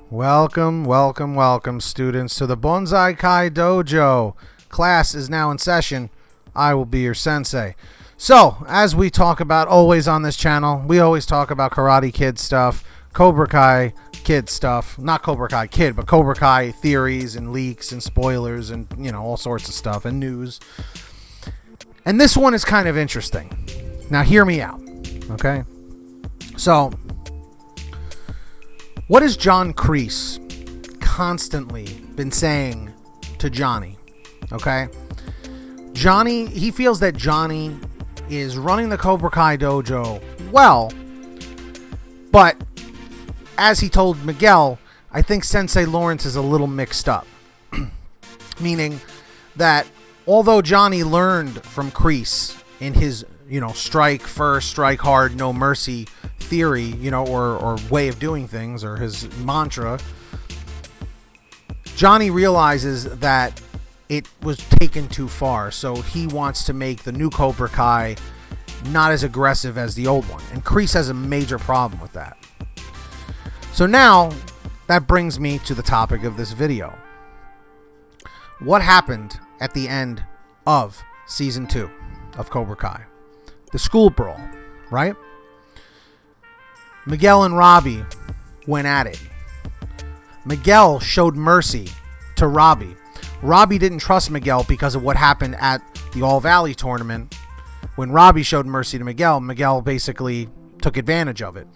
Welcome, welcome, welcome, students, to the Bonsai Kai Dojo. Class is now in session. I will be your sensei. So, as we talk about always on this channel, we always talk about Karate Kid stuff, Cobra Kai Kid stuff. Not Cobra Kai Kid, but Cobra Kai theories and leaks and spoilers and, all sorts of stuff and news. And this one is kind of interesting. Now, hear me out, okay? So, what has John Kreese constantly been saying to Johnny? Okay? Johnny, he feels that Johnny is running the Cobra Kai dojo well, but as he told Miguel, I think Sensei Lawrence is a little mixed up. Meaning that although Johnny learned from Kreese in his, strike first, strike hard, no mercy theory, or way of doing things, or his mantra, Johnny realizes that it was taken too far, so he wants to make the new Cobra Kai not as aggressive as the old one, and Kreese has a major problem with that. So now that brings me to the topic of this video. What happened at the end of season 2 of Cobra Kai? The school brawl, right? Miguel and Robbie went at it. Miguel showed mercy to Robbie. Robbie didn't trust Miguel because of what happened at the All Valley tournament. When Robbie showed mercy to Miguel, Miguel basically took advantage of it.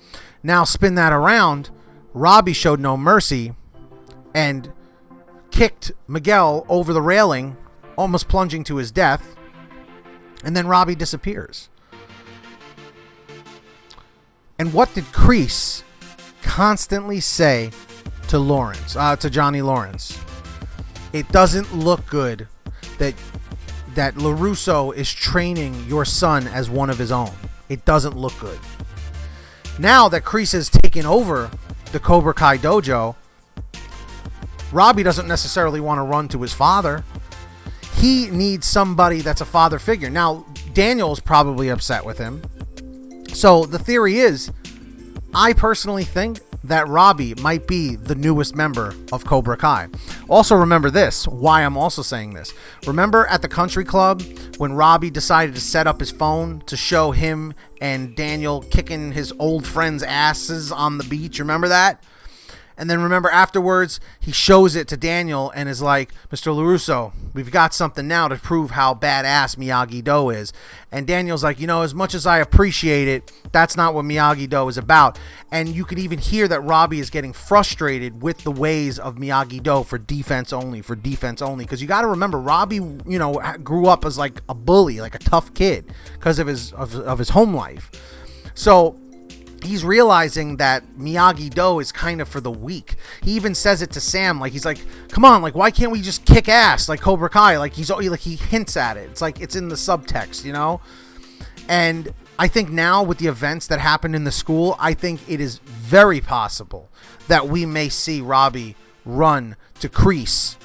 Now spin that around. Robbie showed no mercy and kicked Miguel over the railing, almost plunging to his death. And then Robbie disappears. And what did Kreese constantly say to to Johnny Lawrence? It doesn't look good that LaRusso is training your son as one of his own. It doesn't look good. Now that Kreese has taken over the Cobra Kai dojo, Robbie doesn't necessarily want to run to his father. He needs somebody that's a father figure. Now, Daniel's probably upset with him. So the theory is, I personally think that Robbie might be the newest member of Cobra Kai. Also remember this, why I'm also saying this. Remember at the country club when Robbie decided to set up his phone to show him and Daniel kicking his old friends' asses on the beach? Remember that? And then remember afterwards, he shows it to Daniel and is like, Mr. LaRusso, we've got something now to prove how badass Miyagi-Do is. And Daniel's like, as much as I appreciate it, that's not what Miyagi-Do is about. And you could even hear that Robbie is getting frustrated with the ways of Miyagi-Do for defense only. Because you got to remember, Robbie, grew up as like a bully, like a tough kid because of his home life. So he's realizing that Miyagi-Do is kind of for the weak. He even says it to Sam, like he's like, "Come on, like why can't we just kick ass like Cobra Kai?" Like he hints at it. It's like it's in the subtext, And I think now with the events that happened in the school, I think it is very possible that we may see Robbie run to Kreese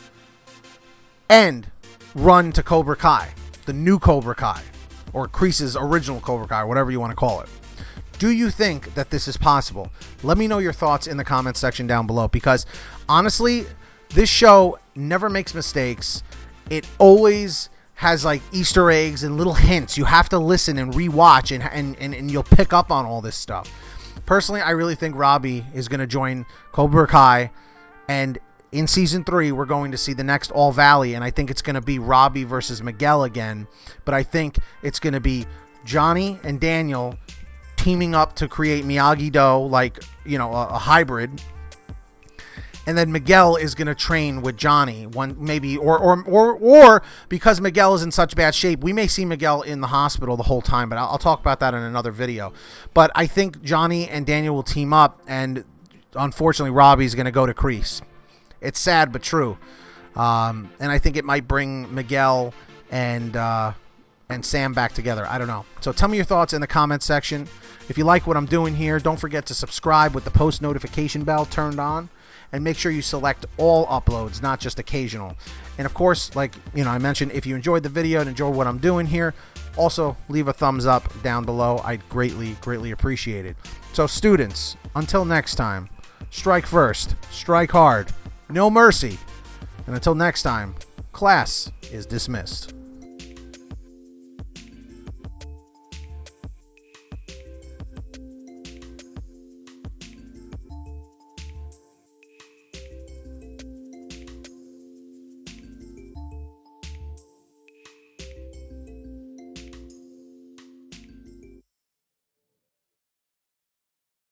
and run to Cobra Kai, the new Cobra Kai, or Kreese's original Cobra Kai, whatever you want to call it. Do you think that this is possible? Let me know your thoughts in the comments section down below, because honestly, this show never makes mistakes. It always has like Easter eggs and little hints. You have to listen and rewatch and you'll pick up on all this stuff. Personally, I really think Robbie is going to join Cobra Kai, and in season 3, we're going to see the next All Valley, and I think it's going to be Robbie versus Miguel again, but I think it's going to be Johnny and Daniel teaming up to create Miyagi-Do, like, a hybrid. And then Miguel is going to train with Johnny, or because Miguel is in such bad shape, we may see Miguel in the hospital the whole time, but I'll talk about that in another video. But I think Johnny and Daniel will team up, and unfortunately Robbie's going to go to Kreese. It's sad but true. And I think it might bring Miguel and Sam back together. I don't know. So tell me your thoughts in the comments section. If you like what I'm doing here, don't forget to subscribe with the post notification bell turned on, and make sure you select all uploads, not just occasional. And of course, like I mentioned, if you enjoyed the video and enjoyed what I'm doing here, also leave a thumbs up down below. I'd greatly appreciate it. So students, until next time, strike first, strike hard, no mercy. And until next time, class is dismissed.